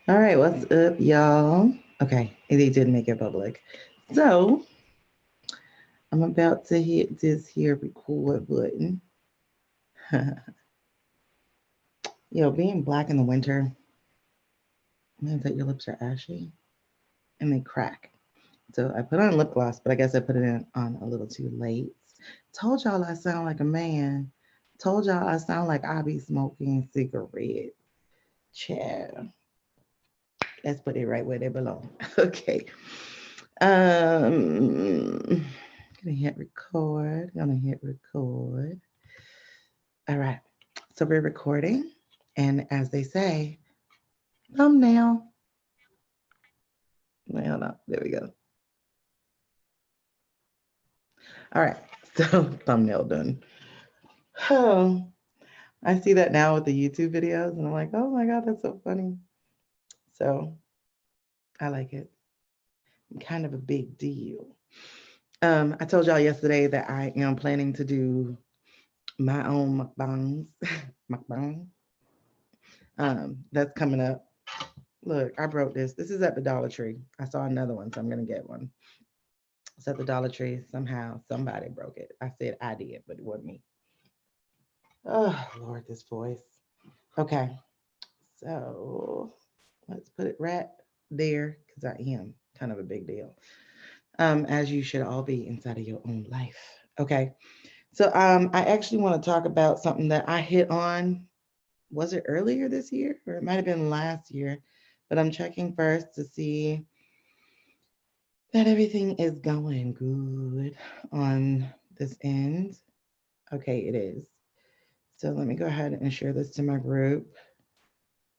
All right, what's up, y'all? Okay, they did make it public. So I'm about to hit this here record button. Being black in the winter means that your lips are ashy and they crack. So I put on lip gloss, but I guess I put it on a little too late. Told y'all I sound like a man. Told y'all I sound like I be smoking cigarettes. Child. Let's put it right where they belong. Okay. Gonna hit record. Gonna hit record. All right. So we're recording, and as they say, thumbnail. Wait, hold on. There we go. All right. So thumbnail done. Oh, I see that now with the YouTube videos, and I'm like, oh my god, that's so funny. So I like it. Kind of a big deal. I told y'all yesterday that I am planning to do my own mukbangs. Mukbang. That's coming up. Look, I broke this. This is at the Dollar Tree. I saw another one, so I'm gonna get one. It's at the Dollar Tree. Somehow somebody broke it. I said I did, but it wasn't me. Oh Lord, this voice. Okay, so let's put it right there because I am kind of a big deal. As you should all be inside of your own life. Okay. So I actually want to talk about something that I hit on. Was it earlier this year or it might have been last year? But I'm checking first to see that everything is going good on this end. Okay, it is. So let me go ahead and share this to my group.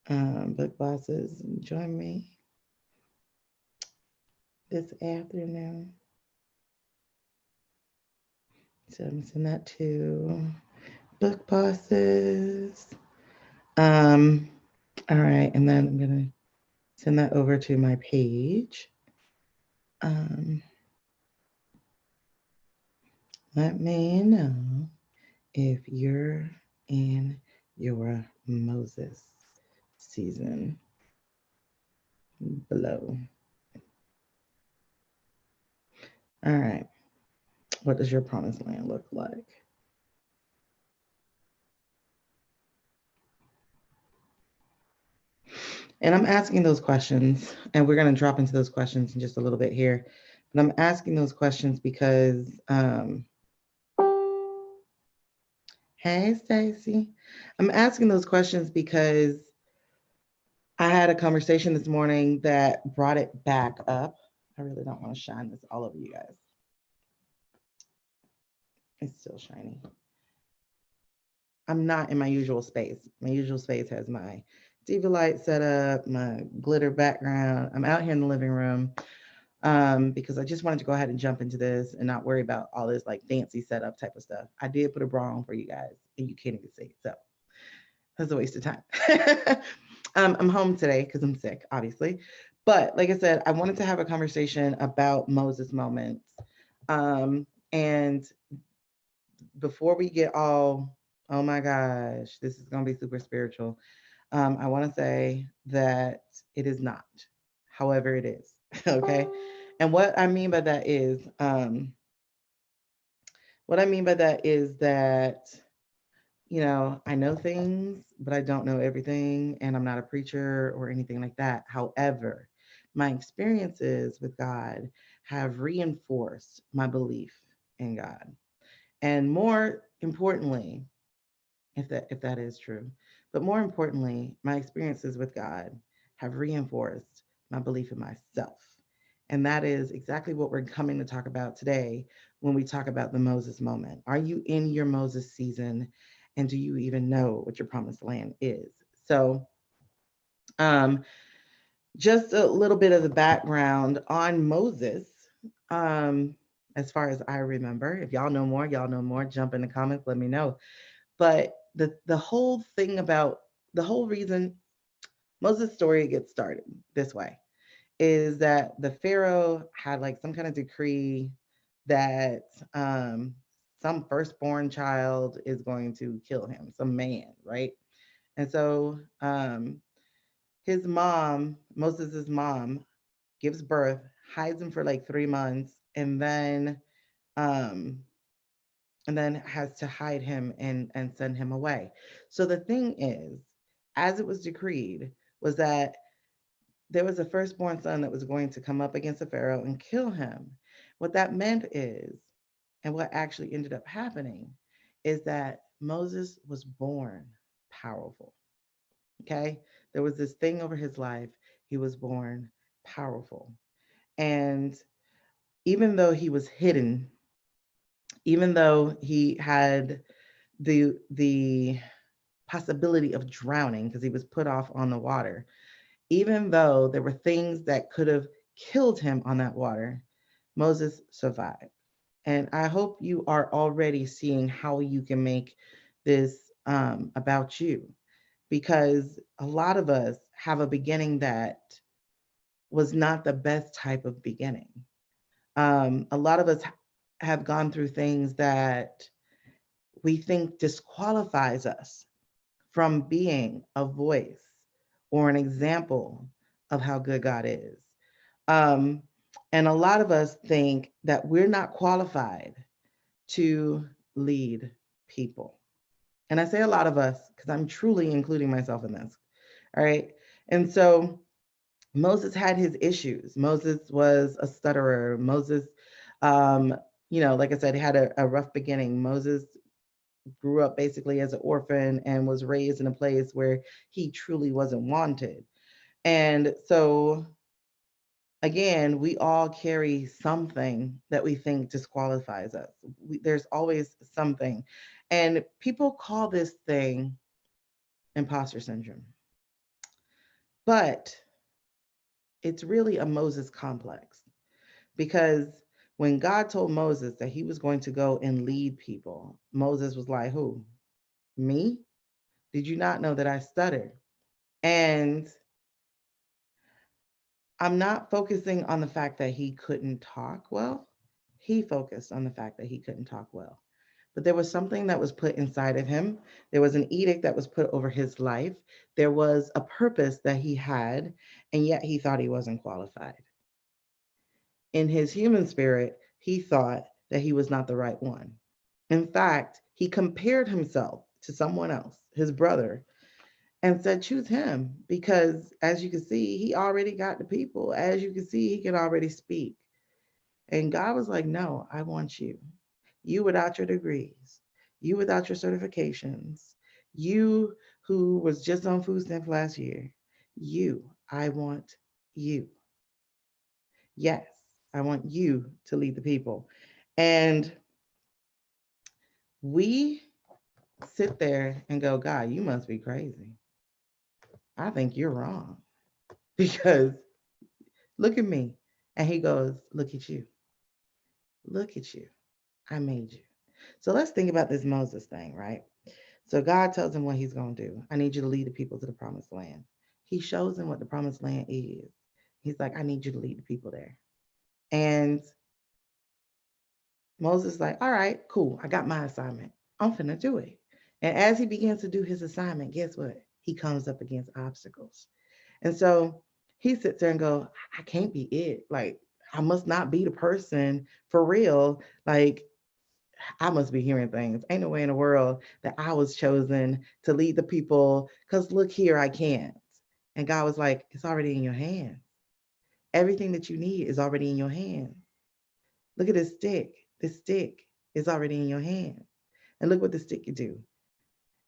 Book bosses, join me this afternoon. So I'm sending that to book bosses. Um, all right, and then I'm gonna send that over to my page. Um, let me know if you're in your Moses season below. All right, what does your promised land look like? And I'm asking those questions, and we're going to drop into those questions in just a little bit here. But I'm asking those questions because, hey, Stacy, I'm asking those questions because I had a conversation this morning that brought it back up. I really don't want to shine this all over you guys. It's still shiny. I'm not in my usual space. My usual space has my diva light set up, my glitter background. I'm out here in the living room because I just wanted to go ahead and jump into this and not worry about all this like fancy setup type of stuff. I did put a bra on for you guys, and you can't even see it, so that's a waste of time. I'm home today because I'm sick, obviously. But like I said, I wanted to have a conversation about Moses moments. And before we get all, oh my gosh, this is going to be super spiritual, I want to say that it is not. However, it is. Okay. And what I mean by that is that, I know things, but I don't know everything. And I'm not a preacher or anything like that. However, my experiences with God have reinforced my belief in God. And more importantly, if that is true, but more importantly, my experiences with God have reinforced my belief in myself. And that is exactly what we're coming to talk about today when we talk about the Moses moment. Are you in your Moses season? And do you even know what your promised land is? So, um, just a little bit of the background on Moses. Um, as far as I remember, if y'all know more, y'all know more. Jump in the comments, let me know. But the whole thing about the whole reason Moses' story gets started this way is that the Pharaoh had like some kind of decree that some firstborn child is going to kill him, some man, right? And so his mom, Moses' mom, gives birth, hides him for like 3 months, um, and then has to hide him and send him away. So the thing is, as it was decreed, was that there was a firstborn son that was going to come up against the Pharaoh and kill him. What that meant is, and what actually ended up happening, is that Moses was born powerful. Okay? There was this thing over his life. He was born powerful. And even though he was hidden, even though he had the possibility of drowning because he was put off on the water, even though there were things that could have killed him on that water, Moses survived. And I hope you are already seeing how you can make this about you, because a lot of us have a beginning that was not the best type of beginning. A lot of us have gone through things that we think disqualifies us from being a voice or an example of how good God is. Um, and a lot of us think that we're not qualified to lead people. And I say a lot of us because I'm truly including myself in this. All right. And so Moses had his issues. Moses was a stutterer. Moses, um, like I said, he had a rough beginning. Moses grew up basically as an orphan and was raised in a place where he truly wasn't wanted. And so, again, we all carry something that we think disqualifies us. There's always something. And people call this thing imposter syndrome. But it's really a Moses complex, because when God told Moses that he was going to go and lead people, Moses was like, who? Me? Did you not know that I stutter? And I'm not focusing on the fact that he couldn't talk well. He focused on the fact that he couldn't talk well. But there was something that was put inside of him. There was an edict that was put over his life. There was a purpose that he had, and yet he thought he wasn't qualified. In his human spirit, he thought that he was not the right one. In fact, he compared himself to someone else, his brother, and said, choose him because, as you can see, he already got the people. As you can see, he can already speak. And God was like, no, I want you. You without your degrees, you without your certifications, you who was just on food stamps last year. I want you. Yes, I want you to lead the people. And we sit there and go, God, you must be crazy. I think you're wrong because look at me. And he goes, look at you. Look at you. I made you. So let's think about this Moses thing, right? So God tells him what he's going to do. I need you to lead the people to the promised land. He shows him what the promised land is. He's like, I need you to lead the people there. And Moses is like, all right, cool. I got my assignment. I'm finna do it. And as he begins to do his assignment, guess what? He comes up against obstacles. And so he sits there and go, I can't be it. Like, I must not be the person for real. Like, I must be hearing things. Ain't no way in the world that I was chosen to lead the people because look here, I can't. And God was like, it's already in your hands. Everything that you need is already in your hands. Look at this stick. This stick is already in your hands. And look what the stick could do.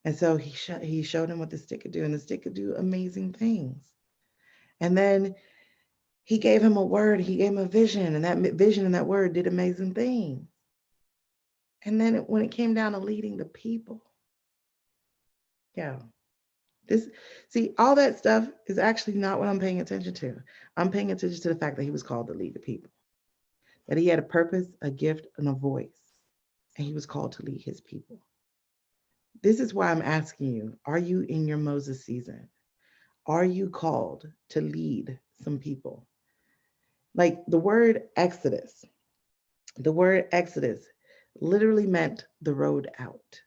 And so he showed him what the stick could do, and the stick could do amazing things. And then he gave him a word, he gave him a vision, and that vision and that word did amazing things. And then when it came down to leading the people, yeah, all that stuff is actually not what I'm paying attention to. I'm paying attention to the fact that he was called to lead the people, that he had a purpose, a gift, and a voice, and he was called to lead his people. This is why I'm asking you, are you in your Moses season? Are you called to lead some people? Like the word Exodus literally meant the road out.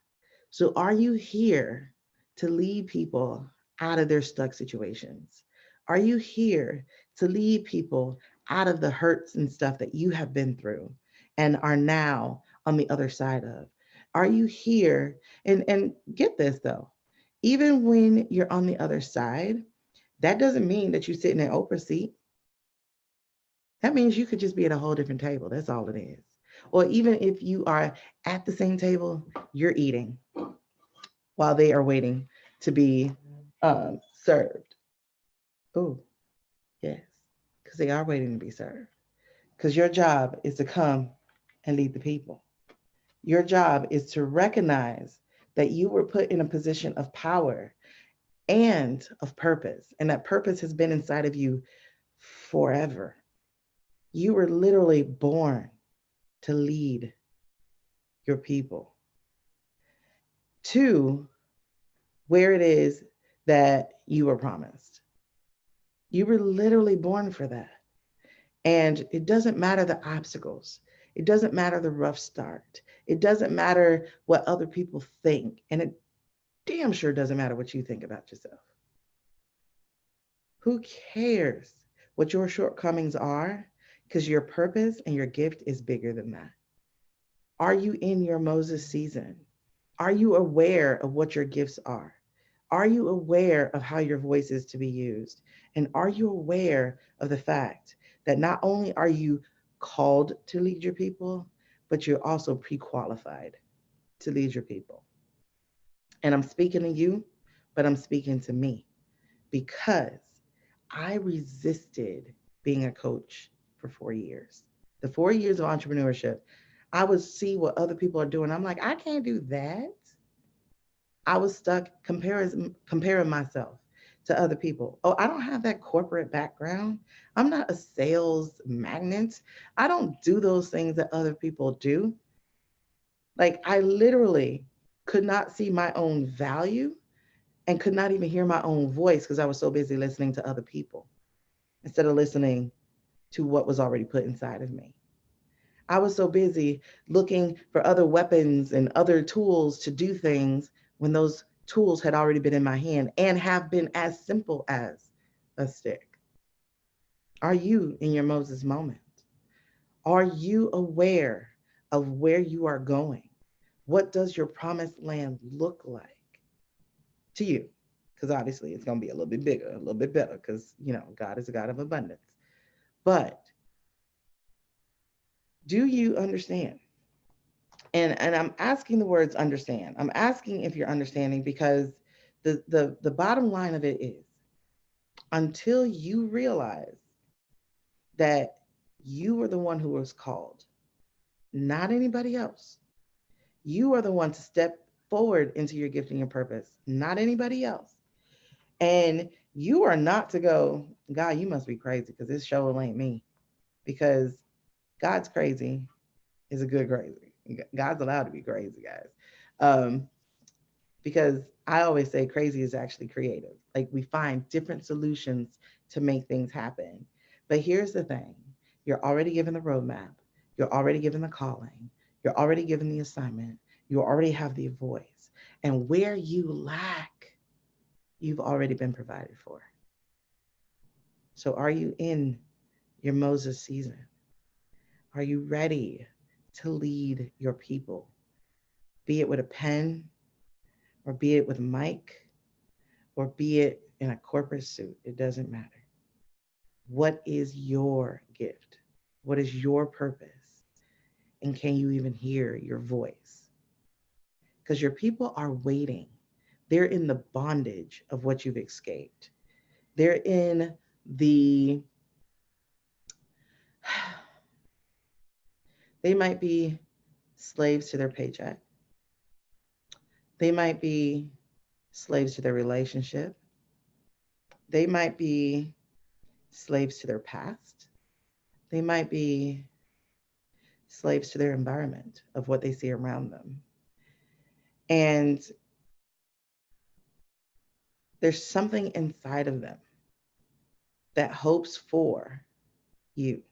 So are you here to lead people out of their stuck situations? Are you here to lead people out of the hurts and stuff that you have been through and are now on the other side of? Are you here? And get this though, even when you're on the other side, that doesn't mean that you sit in an Oprah seat. That means you could just be at a whole different table. That's all it is. Or even if you are at the same table, you're eating while they are waiting to be served. Oh, yes, because they are waiting to be served. Because your job is to come and lead the people. Your job is to recognize that you were put in a position of power and of purpose, and that purpose has been inside of you forever. You were literally born to lead your people to where it is that you were promised. You were literally born for that. And it doesn't matter the obstacles. It doesn't matter the rough start. It doesn't matter what other people think. And it damn sure doesn't matter what you think about yourself. Who cares what your shortcomings are? Because your purpose and your gift is bigger than that. Are you in your Moses season? Are you aware of what your gifts are? Are you aware of how your voice is to be used? And are you aware of the fact that not only are you called to lead your people, but you're also pre qualified to lead your people? And I'm speaking to you, but I'm speaking to me because I resisted being a coach for 4 years. The 4 years of entrepreneurship, I would see what other people are doing. I'm like, I can't do that. I was stuck comparing myself to other people. Oh, I don't have that corporate background. I'm not a sales magnet. I don't do those things that other people do. Like, I literally could not see my own value and could not even hear my own voice because I was so busy listening to other people instead of listening to what was already put inside of me. I was so busy looking for other weapons and other tools to do things when those tools had already been in my hand and have been as simple as a stick. Are you in your Moses moment? Are you aware of where you are going? What does your promised land look like to you? Because obviously it's going to be a little bit bigger, a little bit better, because, God is a God of abundance. But do you understand? And I'm asking the words understand. I'm asking if you're understanding because the bottom line of it is until you realize that you are the one who was called, not anybody else. You are the one to step forward into your gifting and purpose, not anybody else. And you are not to go, God, you must be crazy because this show ain't me. Because God's crazy is a good crazy. God's allowed to be crazy, guys. Um, because I always say crazy is actually creative. Like we find different solutions to make things happen. But here's the thing, you're already given the roadmap, you're already given the calling, you're already given the assignment, you already have the voice. And where you lack, you've already been provided for. So are you in your Moses season? Are you ready to lead your people? Be it with a pen, or be it with a mic, or be it in a corporate suit, it doesn't matter. What is your gift? What is your purpose? And can you even hear your voice? Because your people are waiting. They're in the bondage of what you've escaped. They're in the, they might be slaves to their paycheck. They might be slaves to their relationship. They might be slaves to their past. They might be slaves to their environment of what they see around them. And there's something inside of them that hopes for you.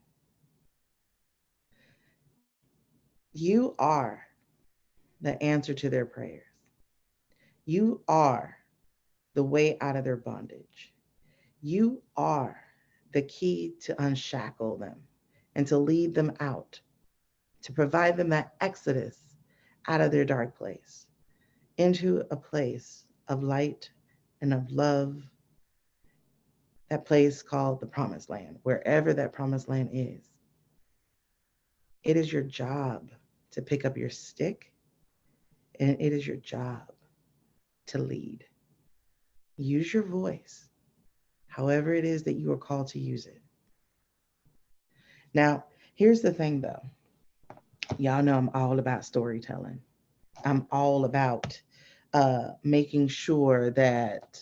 You are the answer to their prayers. You are the way out of their bondage. You are the key to unshackle them and to lead them out, to provide them that exodus out of their dark place into a place of light and of love, that place called the promised land, wherever that promised land is. It is your job to pick up your stick, and it is your job to lead. Use your voice, however it is that you are called to use it. Now, here's the thing though. Y'all know I'm all about storytelling. I'm all about making sure that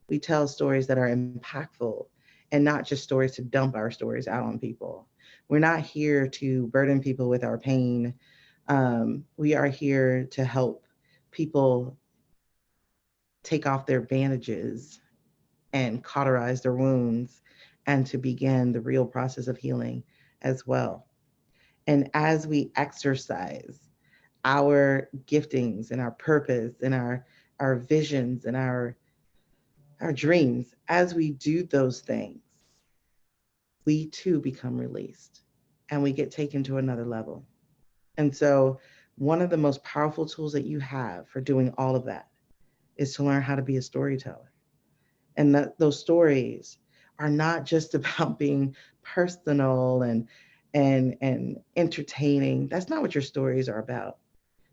we tell stories that are impactful and not just stories to dump our stories out on people. We're not here to burden people with our pain. We are here to help people take off their bandages and cauterize their wounds and to begin the real process of healing as well. And as we exercise our giftings and our purpose and our visions and our dreams, as we do those things, we too become released and we get taken to another level. And so, one of the most powerful tools that you have for doing all of that is to learn how to be a storyteller. And those stories are not just about being personal and entertaining. That's not what your stories are about.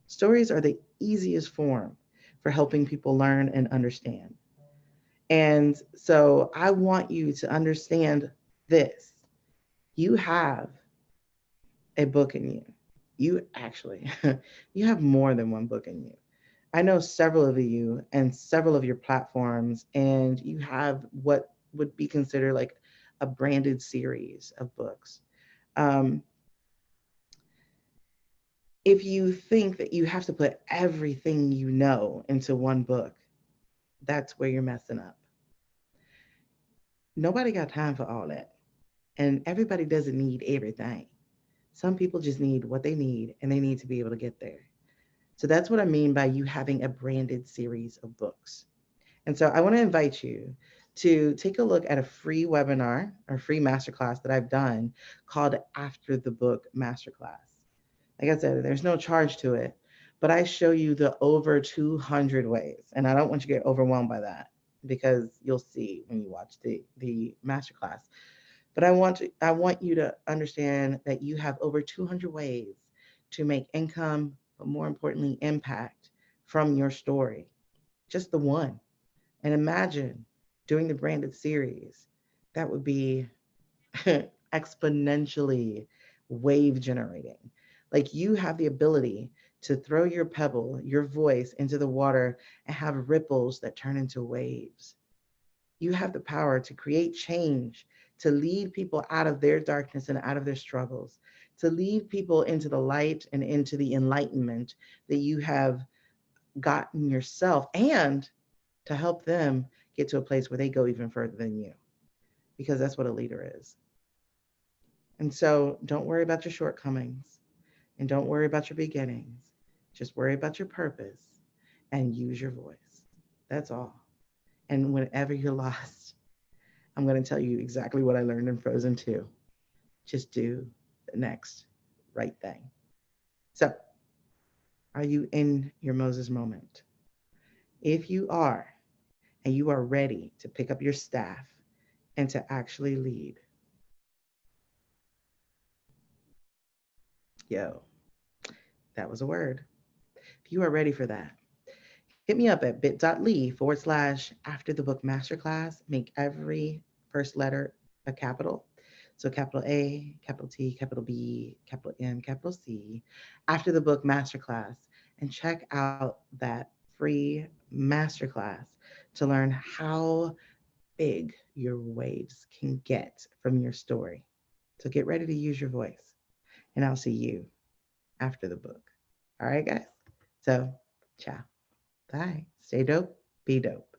Stories are the easiest form for helping people learn and understand. And so I want you to understand this. You have a book in you. You actually, you have more than one book in you. I know several of you and several of your platforms, and you have what would be considered like a branded series of books. Um, if you think that you have to put everything you know into one book, that's where you're messing up. Nobody got time for all that. And everybody doesn't need everything. Some people just need what they need and they need to be able to get there. So that's what I mean by you having a branded series of books. And so I want to invite you to take a look at a free webinar or free masterclass that I've done called After the Book Masterclass. Like I said, there's no charge to it, but I show you the over 200 ways. And I don't want you to get overwhelmed by that because you'll see when you watch the masterclass. But I want you to understand that you have over 200 ways to make income, but more importantly, impact from your story. Just the one. And imagine doing the branded series. That would be exponentially wave generating. Like you have the ability to throw your pebble, your voice into the water and have ripples that turn into waves. You have the power to create change, to lead people out of their darkness and out of their struggles, to lead people into the light and into the enlightenment that you have gotten yourself, and to help them get to a place where they go even further than you, because that's what a leader is. And so don't worry about your shortcomings and don't worry about your beginnings. Just worry about your purpose and use your voice. That's all. And whenever you're lost, I'm going to tell you exactly what I learned in Frozen 2. Just do the next right thing. So, are you in your Moses moment? If you are, and you are ready to pick up your staff and to actually lead, yo, that was a word. If you are ready for that, hit me up at bit.ly/after the book masterclass. Make every first letter a capital. So capital A, capital T, capital B, capital M, capital C, after the book masterclass, and check out that free masterclass to learn how big your waves can get from your story. So get ready to use your voice, and I'll see you after the book. All right, guys? So, ciao. Bye. Stay dope. Be dope.